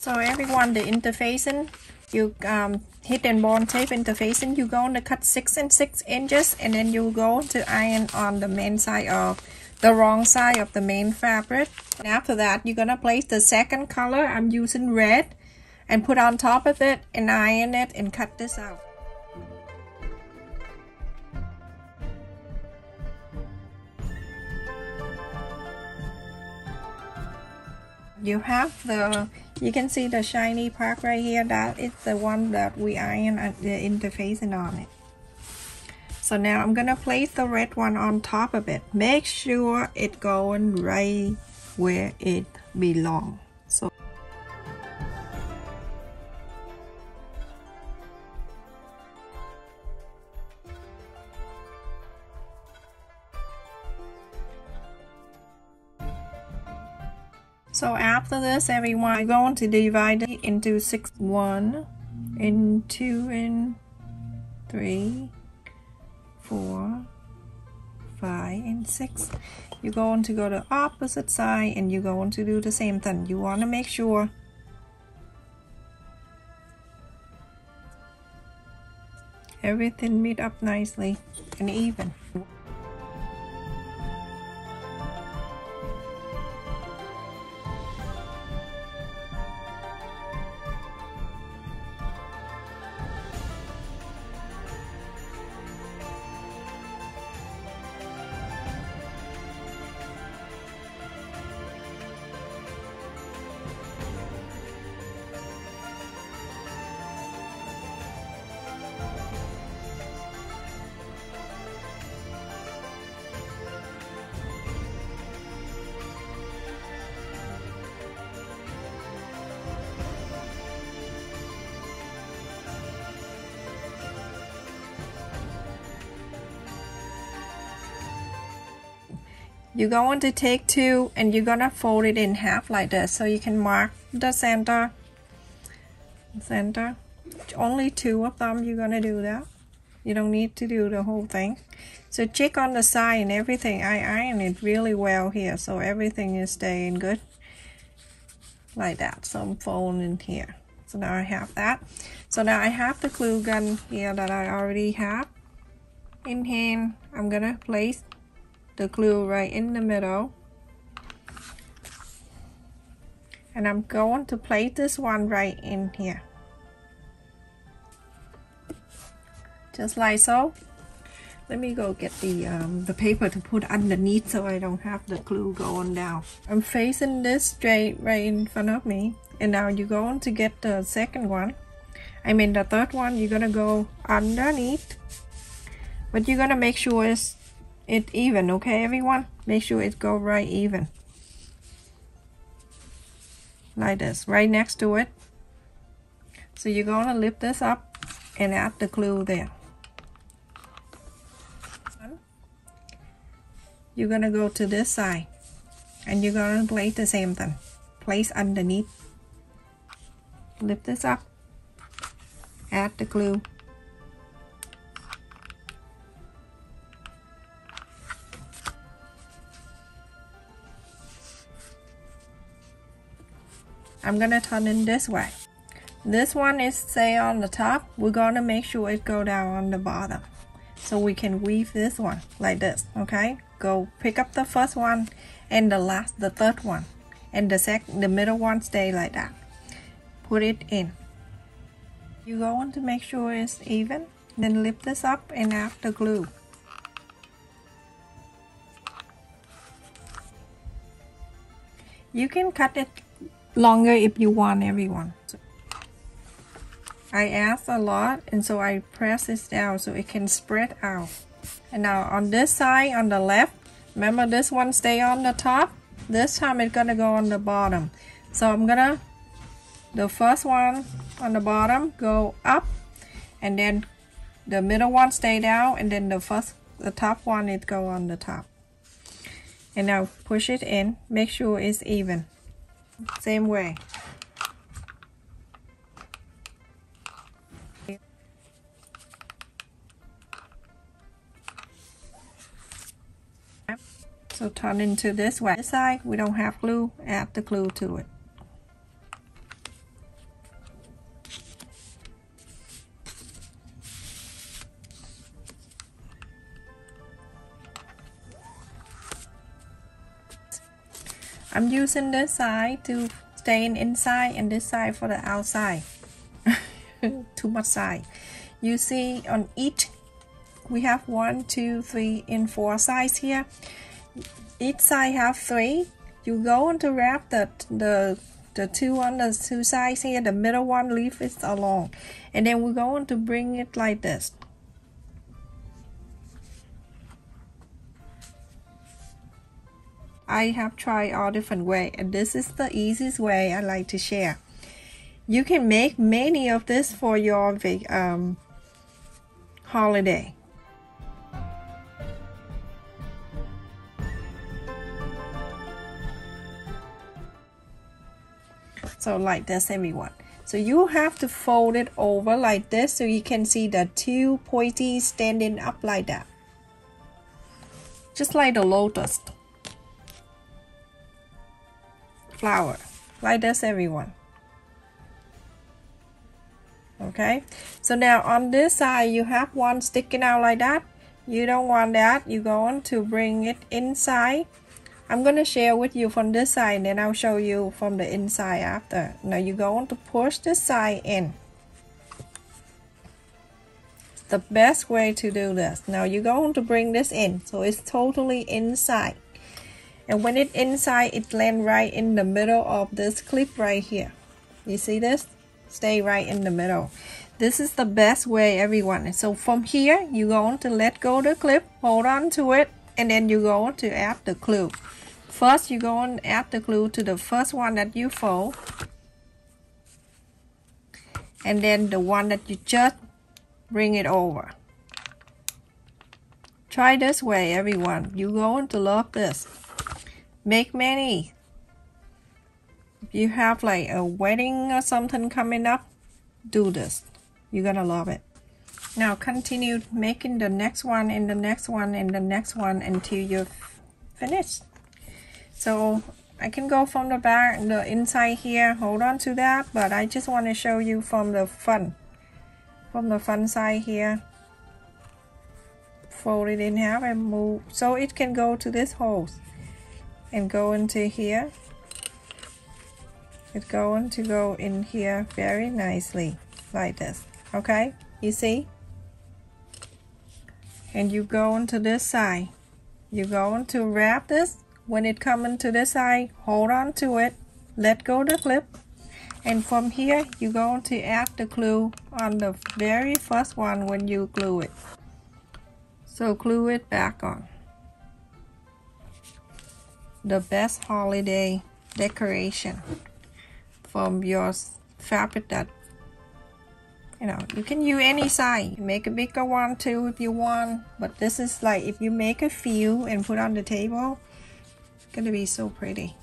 So everyone, the interfacing, you hit and bond tape interfacing, you're going to cut 6 and 6 inches, and then you go to iron on the main side of the wrong side of the main fabric. And after that, you're gonna place the second color, I'm using red, and put on top of it and iron it and cut this out. You have you can see the shiny part right here. That is the one that we iron the interfacing on it. So now I'm gonna place the red one on top of it. Make sure it's going right where it belongs. So after this, everyone, I'm going to divide it into 6, 1 and 2 and 3, 4, 5 and 6. You're going to go to the opposite side and you're going to do the same thing. You want to make sure everything meet up nicely and even. You're going to take 2 and you're gonna fold it in half like this, so you can mark the center. Only 2 of them you're gonna do that. You don't need to do the whole thing. So check on the side and everything. I iron it really well here, so everything is staying good like that. So I'm folding here. So now I have that. So now I have the glue gun here that I already have in hand. I'm gonna place the glue right in the middle, and I'm going to place this one right in here, just like so. Let me go get the paper to put underneath so I don't have the glue going down. I'm facing this straight right in front of me, and now you're going to get the second one, I mean the third one. You're gonna go underneath, but you're gonna make sure it's even, okay everyone? Make sure it go right even. Like this, right next to it. So you're gonna lift this up and add the glue there. You're gonna go to this side and you're gonna place the same thing. Place underneath. Lift this up. Add the glue. I'm gonna turn it this way. This one is stay on the top. We're gonna make sure it go down on the bottom, so we can weave this one like this. Okay, go pick up the first one and the third one, and the middle one stay like that. Put it in. You go on to make sure it's even. Then lift this up and add the glue. You can cut it longer if you want, everyone. I asked a lot, and so I press this down so it can spread out. And now on this side, on the left, remember this one stay on the top. This time it's gonna go on the bottom. So I'm gonna, the first one on the bottom go up, and then the middle one stay down, and then the top one it go on the top. And now push it in. Make sure it's even. Same way. So turn into this way. This side we don't have glue, add the glue to it. I'm using this side to stain inside and this side for the outside. Too much side. You see on each we have 1, 2, 3 and 4 sides here. Each side have 3. You go on to wrap the 2 on the 2 sides here. The middle one leave it alone, and then we're going to bring it like this. I have tried all different way, and this is the easiest way I like to share. You can make many of this for your holiday. So like this, everyone. So you have to fold it over like this so you can see the 2 pointy standing up like that. Just like the lotus flower. Like this, everyone. Okay, so now on this side you have one sticking out like that. You don't want that. You're going to bring it inside. I'm going to share with you from this side, and then I'll show you from the inside after. Now you're going to push this side in. The best way to do this. Now you're going to bring this in so it's totally inside. And when it's inside, it lands right in the middle of this clip right here. You see this? Stay right in the middle. This is the best way, everyone. So from here, you're going to let go the clip, hold on to it, and then you're going to add the glue. First, you're going to add the glue to the first one that you fold, and then the one that you just bring it over. Try this way, everyone. You're going to love this. Make many. If you have like a wedding or something coming up, do this. You're gonna love it. Now continue making the next one and the next one and the next one until you're finished. So I can go from the back, the inside here, hold on to that, but I just want to show you from the front side here. Fold it in half and move so it can go to this hole and go into here. It's going to go in here very nicely like this. Okay, you see? And you go into this side. You're going to wrap this. When it comes into this side, hold on to it, let go the clip, and from here you're going to add the glue on the very first one when you glue it. So glue it back on. The best holiday decoration from your fabric that you can use any size. Make a bigger one too if you want, but this is like if you make a few and put on the table, it's gonna be so pretty.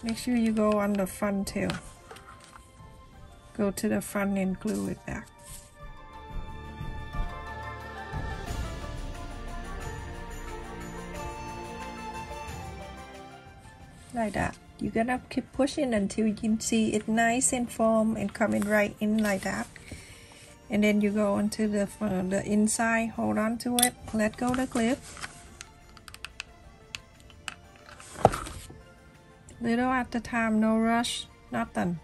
Make sure you go on the front too. Go to the front and glue it back. Like that. You're gonna keep pushing until you can see it nice and firm and coming right in like that. And then you go into the inside, hold on to it, let go the clip. Little at a time, no rush, nothing.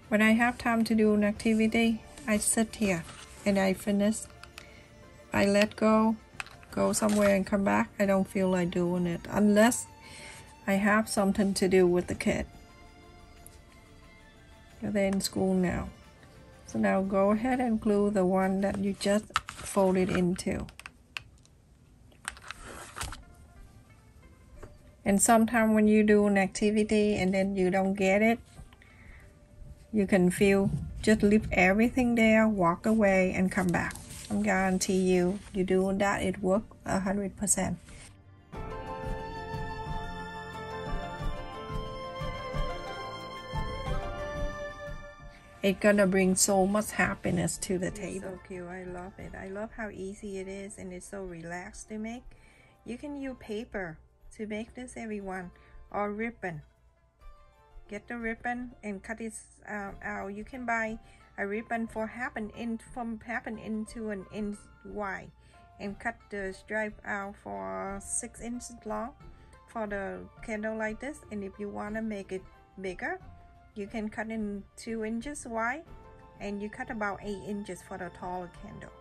When I have time to do an activity, I sit here and I finish. I let go somewhere and come back. I don't feel like doing it unless I have something to do with the kid. They're in school now. So now go ahead and glue the one that you just folded into. And sometimes when you do an activity and then you don't get it, you can feel, just leave everything there, walk away and come back. I guarantee you doing that, it works 100%. It's gonna bring so much happiness to the table. So cute, I love it. I love how easy it is and it's so relaxed to make. You can use paper to make this, everyone, or ribbon. Get the ribbon and cut it out. You can buy a ribbon for half an inch, from half an inch to an inch wide, and cut the stripe out for 6 inches long. for the candle like this, and if you want to make it bigger, you can cut in 2 inches wide, and you cut about 8 inches for the taller candle.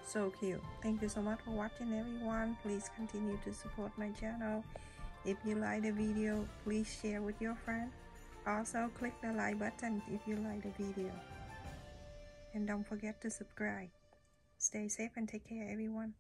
So cute. Thank you so much for watching, everyone. Please continue to support my channel. If you like the video, please share with your friend. Also click the like button if you like the video, and don't forget to subscribe. Stay safe and take care, everyone.